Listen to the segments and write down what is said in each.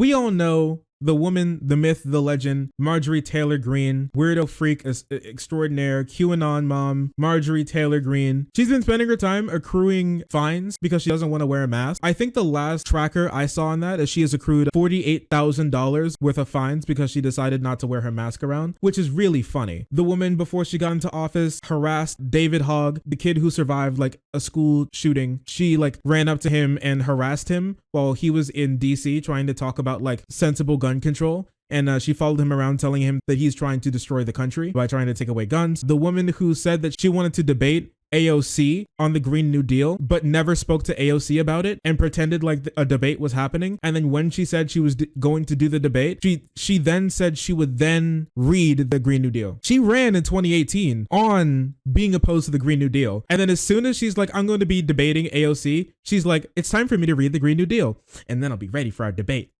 we all know the woman, the myth, the legend, Marjorie Taylor Greene, weirdo freak extraordinaire, QAnon mom, Marjorie Taylor Greene. She's been spending her time accruing fines because she doesn't want to wear a mask. I think the last tracker I saw on that is she has accrued $48,000 worth of fines because she decided not to wear her mask around, which is really funny. The woman, before she got into office, harassed David Hogg, the kid who survived like a school shooting. She like ran up to him and harassed him while he was in DC trying to talk about like sensible gun control. And she followed him around telling him that he's trying to destroy the country by trying to take away guns. The woman who said that she wanted to debate AOC on the Green New Deal, but never spoke to AOC about it and pretended like a debate was happening. And then when she said she was going to do the debate, she then said she would then read the Green New Deal. She ran in 2018 on being opposed to the Green New Deal. And then as soon as she's like, I'm going to be debating AOC, she's like, it's time for me to read the Green New Deal. And then I'll be ready for our debate.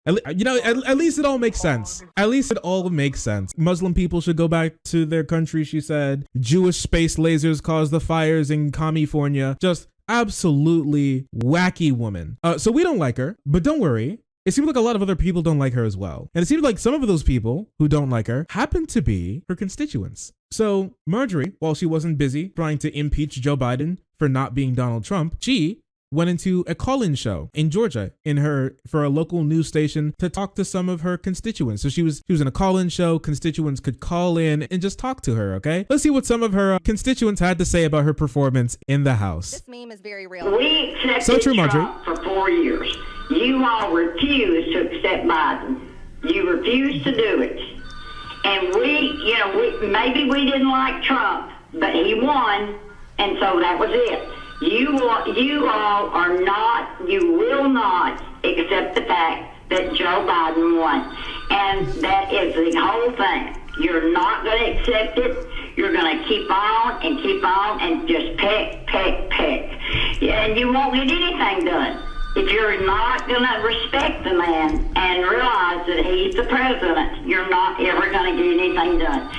At least it all makes sense. At least it all makes sense. Muslim people should go back to their country, she said. Jewish space lasers caused the fires in California. Just absolutely wacky woman. So we don't like her, but don't worry. It seems like a lot of other people don't like her as well. And it seems like some of those people who don't like her happen to be her constituents. So Marjorie, while she wasn't busy trying to impeach Joe Biden for not being Donald Trump, she went into a call-in show in Georgia for a local news station to talk to some of her constituents. So she was in a call-in show. Constituents could call in and just talk to her, okay? Let's see what some of her constituents had to say about her performance in the House. This meme is very real. We accepted So true, Marjorie. Trump for 4 years. You all refused to accept Biden. You refused to do it. And maybe we didn't like Trump, but he won, and so that was it. You all are not, you will not accept the fact that Joe Biden won. And that is the whole thing. You're not going to accept it. You're going to keep on and just peck. Yeah, and you won't get anything done. If you're not going to respect the man and realize that he's the president, you're not ever going to get anything done.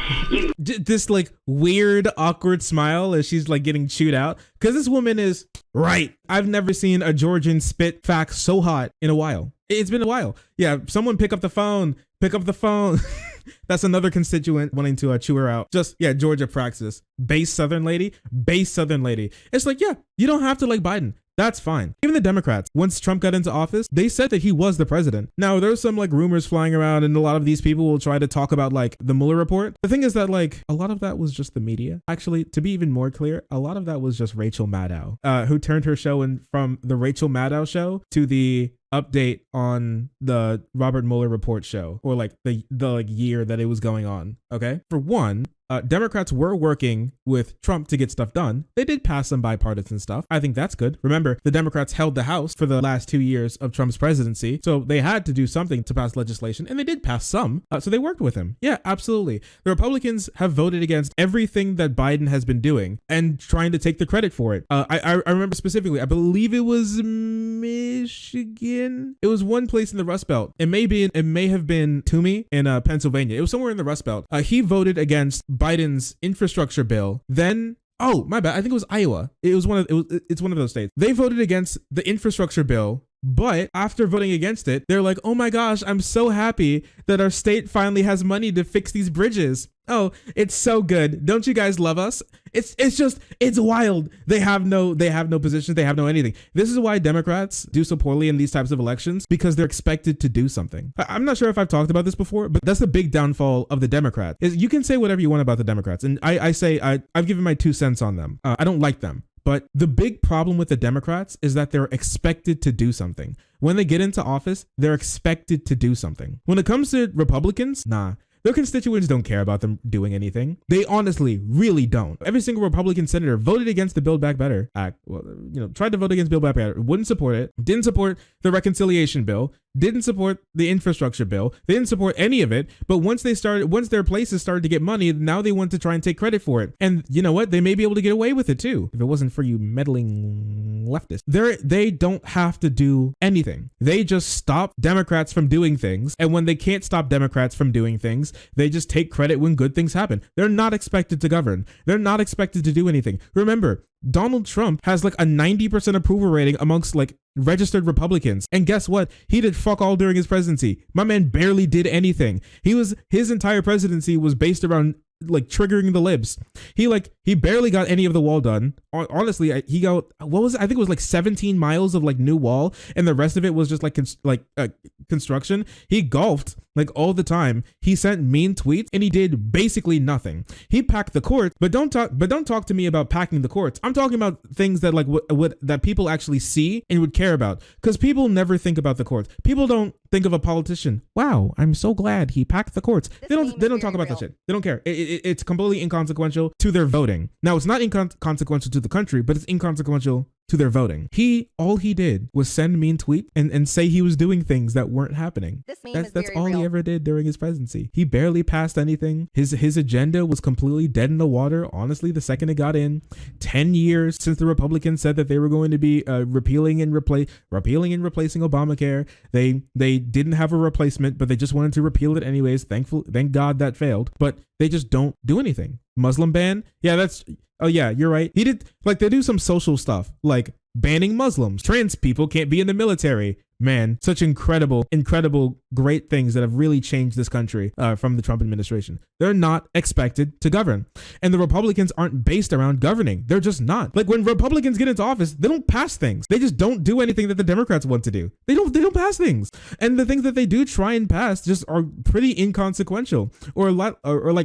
This like weird, awkward smile as she's like getting chewed out. Because this woman is right. I've never seen a Georgian spit facts so hot in a while. It's been a while. Yeah, someone pick up the phone. That's another constituent wanting to chew her out. Just, yeah, Georgia praxis. Base Southern lady. It's like, yeah, you don't have to like Biden. That's fine. Even the Democrats, once Trump got into office, they said that he was the president. Now, there's some like rumors flying around and a lot of these people will try to talk about like the Mueller report. The thing is that like a lot of that was just the media. Actually, to be even more clear, a lot of that was just Rachel Maddow, who turned her show from the Rachel Maddow show to the update on the Robert Mueller report show, or like the like year that it was going on. Okay. For one, Democrats were working with Trump to get stuff done. They did pass some bipartisan stuff. I think that's good. Remember, the Democrats held the House for the last 2 years of Trump's presidency. So they had to do something to pass legislation, and they did pass some. So they worked with him. Yeah, absolutely. The Republicans have voted against everything that Biden has been doing and trying to take the credit for it. I remember specifically, I believe it was Michigan. It was one place in the Rust Belt. It may have been Toomey in Pennsylvania. It was somewhere in the Rust Belt. He voted against Biden's infrastructure bill. Then, oh my bad, I think it was Iowa. It's one of those states. They voted against the infrastructure bill, but after voting against it, they're like, oh my gosh, I'm so happy that our state finally has money to fix these bridges. Oh, it's so good. Don't you guys love us? It's wild. They have no positions. They have no anything. This is why Democrats do so poorly in these types of elections, because they're expected to do something. I'm not sure if I've talked about this before, but that's the big downfall of the Democrats. Is you can say whatever you want about the Democrats. And I've given my 2 cents on them. I don't like them. But the big problem with the Democrats is that they're expected to do something. When they get into office, they're expected to do something. When it comes to Republicans, nah. Their constituents don't care about them doing anything. They honestly really don't. Every single Republican senator voted against the Build Back Better Act. Well, tried to vote against Build Back Better. Wouldn't support it. Didn't support the reconciliation bill. Didn't support the infrastructure bill. They didn't support any of it. But once their places started to get money, now they want to try and take credit for it. And you know what? They may be able to get away with it too, if it wasn't for you meddling leftists. They don't have to do anything. They just stop Democrats from doing things. And when they can't stop Democrats from doing things, they just take credit when good things happen. They're not expected to govern. They're not expected to do anything. Remember, Donald Trump has like a 90% approval rating amongst like registered Republicans. And guess what? He did fuck all during his presidency. My man barely did anything. His entire presidency was based around like triggering the libs. He barely got any of the wall done. Honestly, he got, what was it? I think it was like 17 miles of like new wall, and the rest of it was just like construction. He golfed like all the time. He sent mean tweets, and he did basically nothing. He packed the courts, but don't talk to me about packing the courts. I'm talking about things that like what that people actually see and would care about, because people never think about the courts. People don't think of a politician. Wow, I'm so glad he packed the courts. They don't talk about that shit. They don't care. It's completely inconsequential to their voting. Now, it's not inconsequential to the country, but it's inconsequential to their voting. All he did was send mean tweet and say he was doing things that weren't happening. That's all he ever did during his presidency. He barely passed anything. His agenda was completely dead in the water. Honestly, the second it got in, 10 years since the Republicans said that they were going to be repealing and replacing Obamacare. They didn't have a replacement, but they just wanted to repeal it anyways. Thank God that failed. But they just don't do anything. Muslim ban? Yeah, oh yeah, you're right. He did, like, they do some social stuff, like banning Muslims. Trans people can't be in the military. Man, such incredible, great things that have really changed this country from the Trump administration. They're not expected to govern. And the Republicans aren't based around governing. They're just not. Like, when Republicans get into office, they don't pass things. They just don't do anything that the Democrats want to do. They don't pass things. And the things that they do try and pass just are pretty inconsequential, or like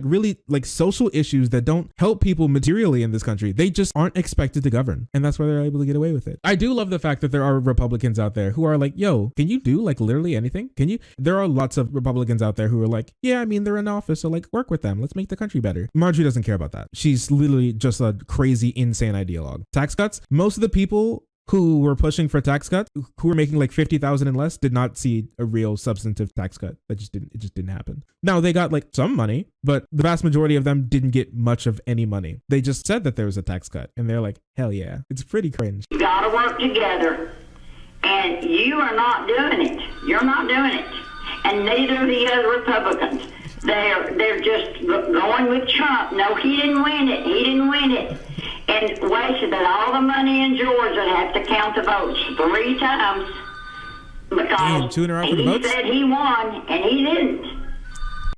really like social issues that don't help people materially in this country. They just aren't expected to govern. And that's why they're able to get away with it. I do love the fact that there are Republicans out there who are like, yo, can you do like literally anything? There are lots of Republicans out there who are like, yeah, I mean, they're in office, so like work with them. Let's make the country better. Marjorie doesn't care about that. She's literally just a crazy, insane ideologue. Tax cuts. Most of the people who were pushing for tax cuts, who were making like 50,000 and less, did not see a real substantive tax cut. It just didn't happen. Now they got like some money, but the vast majority of them didn't get much of any money. They just said that there was a tax cut, and they're like, hell yeah. It's pretty cringe. You gotta work together. And you are not doing it. You're not doing it. And neither are the other Republicans. They're just going with Trump. No, he didn't win it. He didn't win it. And wasted all the money in Georgia to have to count the votes 3 times. Because he said he won, and he didn't.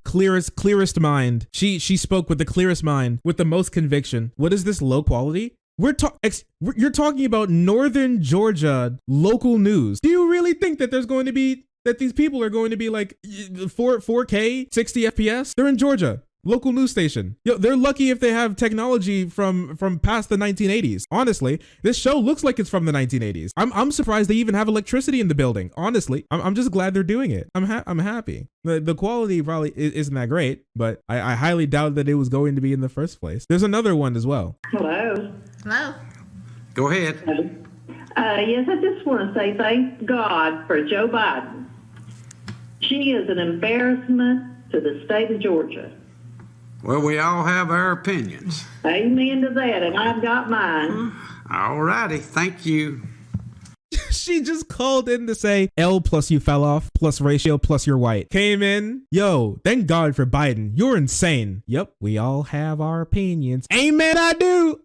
Clearest mind. She spoke with the clearest mind, with the most conviction. What is this low quality? You're talking about Northern Georgia local news. Do you really think that these people are going to be like 4K, 60 FPS? They're in Georgia. Local news station. Yo, they're lucky if they have technology from past the 1980s. Honestly, this show looks like it's from the 1980s. I'm surprised they even have electricity in the building. Honestly, I'm just glad they're doing it. I'm happy. The quality probably isn't that great, but I highly doubt that it was going to be in the first place. There's another one as well. Hello. Go ahead. Yes, I just want to say thank God for Joe Biden. She is an embarrassment to the state of Georgia. Well, we all have our opinions. Amen to that, and I've got mine. All righty, thank you. She just called in to say L plus you fell off, plus ratio, plus you're white. Came in, yo, thank God for Biden. You're insane. Yep, we all have our opinions. Amen, I do.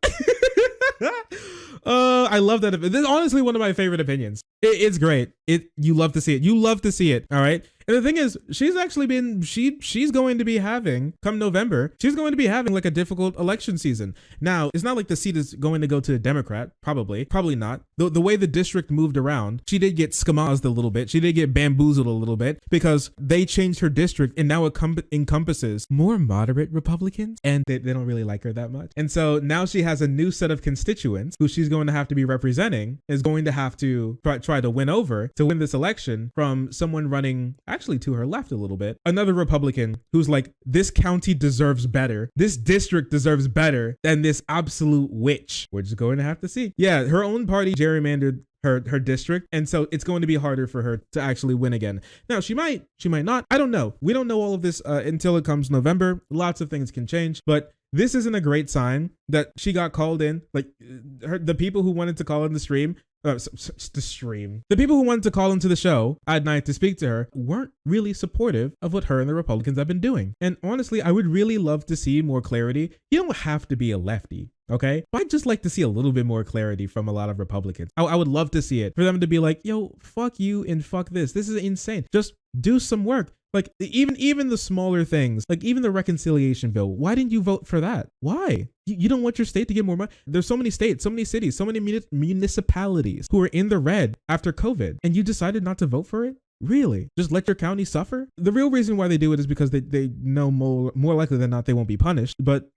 I love that. This is honestly one of my favorite opinions. It's great. You love to see it. You love to see it. All right. And the thing is, she's actually been, she's going to be having, come November, she's going to be having like a difficult election season. Now, it's not like the seat is going to go to a Democrat, probably not. The way the district moved around, she did get skamazed a little bit. She did get bamboozled a little bit because they changed her district and now it encompasses more moderate Republicans, and they don't really like her that much. And so now she has a new set of constituents who she's going to have to be representing, is going to have to try to win over to win this election from someone running actually to her left a little bit, another Republican who's like, this county deserves better. This district deserves better than this absolute witch. We're just going to have to see. Yeah, her own party gerrymandered her district, and so it's going to be harder for her to actually win again. Now, she might not. I don't know. We don't know all of this until it comes November. Lots of things can change, but this isn't a great sign that she got called in. Like the people who wanted to call in the stream, the people who wanted to call into the show at night to speak to her weren't really supportive of what her and the Republicans have been doing. And honestly, I would really love to see more clarity. You don't have to be a lefty. Okay. But I'd just like to see a little bit more clarity from a lot of Republicans. I would love to see it for them to be like, yo, fuck you and fuck this. This is insane. Just do some work. Like even the smaller things, like even the reconciliation bill. Why didn't you vote for that? Why? You don't want your state to get more money? There's so many states, so many cities, so many municipalities who are in the red after COVID, and you decided not to vote for it? Really? Just let your county suffer? The real reason why they do it is because they know more likely than not they won't be punished. But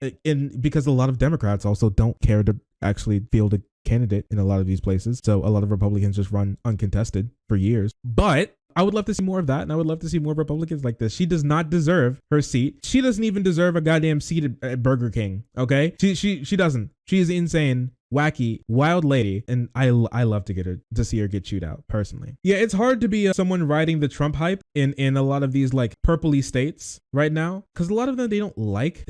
because a lot of Democrats also don't care to actually field a candidate in a lot of these places. So a lot of Republicans just run uncontested for years. But I would love to see more of that, and I would love to see more Republicans like this. She does not deserve her seat. She doesn't even deserve a goddamn seat at Burger King, okay? She doesn't. She is insane, wacky, wild lady, and I love to see her get chewed out, personally. Yeah, it's hard to be someone riding the Trump hype in a lot of these like purpley states right now, because a lot of them they don't like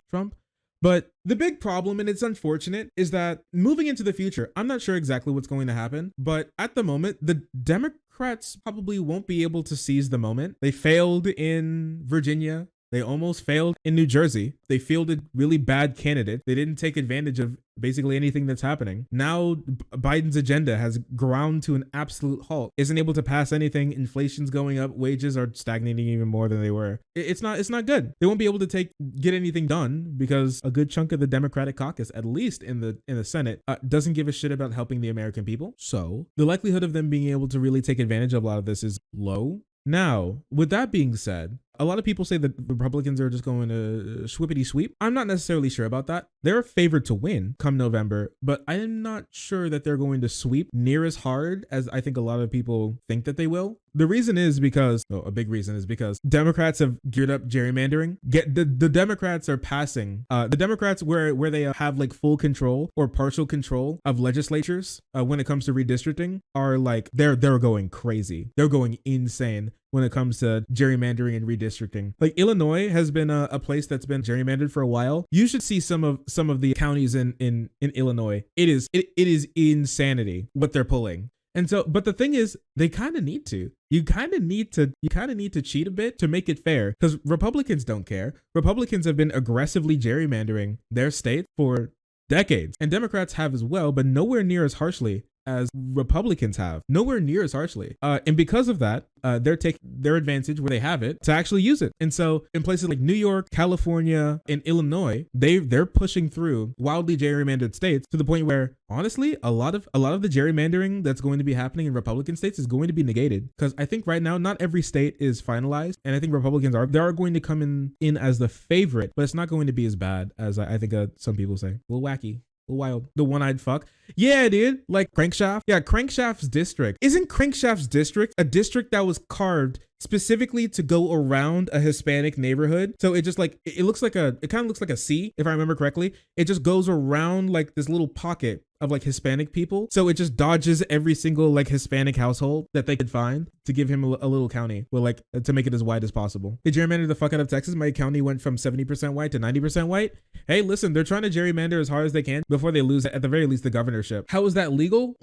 Trump. But the big problem, and it's unfortunate, is that moving into the future, I'm not sure exactly what's going to happen, but at the moment, the Democrats probably won't be able to seize the moment. They failed in Virginia. They almost failed in New Jersey. They fielded really bad candidates. They didn't take advantage of basically anything that's happening. Now Biden's agenda has ground to an absolute halt. Isn't able to pass anything. Inflation's going up. Wages are stagnating even more than they were. It's not good. They won't be able to get anything done because a good chunk of the Democratic caucus, at least in the Senate, doesn't give a shit about helping the American people. So the likelihood of them being able to really take advantage of a lot of this is low. Now, with that being said, a lot of people say that Republicans are just going to swippity sweep. I'm not necessarily sure about that. They're favored to win come November, but I'm not sure that they're going to sweep near as hard as I think a lot of people think that they will. The reason is because, a big reason is because Democrats have geared up gerrymandering. The Democrats are passing, the Democrats where they have like full control or partial control of legislatures when it comes to redistricting are like, they're going crazy. They're going insane when it comes to gerrymandering and redistricting. Like Illinois has been a place that's been gerrymandered for a while. You should see some of the counties in Illinois. It is insanity what they're pulling. And so, but the thing is, they kind of need to. You kind of need to cheat a bit to make it fair, because Republicans don't care. Republicans have been aggressively gerrymandering their state for decades, and Democrats have as well, but nowhere near as harshly as Republicans have. Nowhere near as harshly. And because of that, they're taking their advantage where they have it to actually use it. And so in places like New York, California, and Illinois, they're pushing through wildly gerrymandered states to the point where honestly, a lot of the gerrymandering that's going to be happening in Republican states is going to be negated. Because I think right now, not every state is finalized. And I think Republicans are going to come in as the favorite, but it's not going to be as bad as I think some people say. A little wacky. Wild. The one-eyed fuck. Yeah, dude. Like Crankshaft. Yeah, Crankshaft's district. Isn't Crankshaft's district a district that was carved specifically to go around a Hispanic neighborhood? So it just like, it kind of looks like a C, if I remember correctly. It just goes around like this little pocket of like Hispanic people. So it just dodges every single like Hispanic household that they could find to give him a little county, well, like to make it as wide as possible. They gerrymandered the fuck out of Texas. My county went from 70% white to 90% white. Hey, listen, they're trying to gerrymander as hard as they can before they lose at the very least the governorship. How is that legal?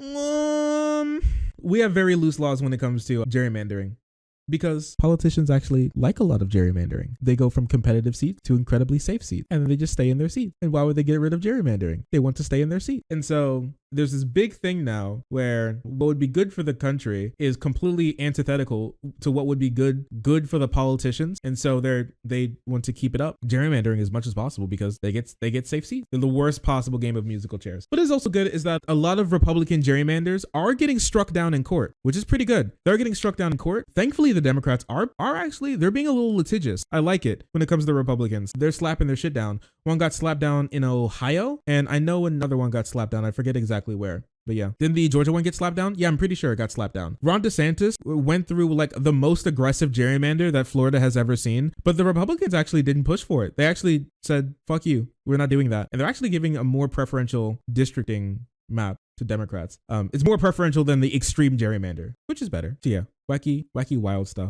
We have very loose laws when it comes to gerrymandering, because politicians actually like a lot of gerrymandering. They go from competitive seats to incredibly safe seats, and then they just stay in their seat. And why would they get rid of gerrymandering? They want to stay in their seat. And so there's this big thing now where what would be good for the country is completely antithetical to what would be good for the politicians. And so they want to keep it up, gerrymandering as much as possible, because they get safe seats. They're the worst possible game of musical chairs. What is also good is that a lot of Republican gerrymanders are getting struck down in court, which is pretty good. They're getting struck down in court. Thankfully, the Democrats are actually, they're being a little litigious. I like it when it comes to the Republicans. They're slapping their shit down. One got slapped down in Ohio, and I know another one got slapped down. I forget exactly where. But yeah, didn't the Georgia one get slapped down? Yeah, I'm pretty sure it got slapped down. Ron DeSantis went through like the most aggressive gerrymander that Florida has ever seen, but the Republicans actually didn't push for it. They actually said, fuck you, we're not doing that. And they're actually giving a more preferential districting map to Democrats. It's more preferential than the extreme gerrymander, which is better. So yeah, wacky, wild stuff.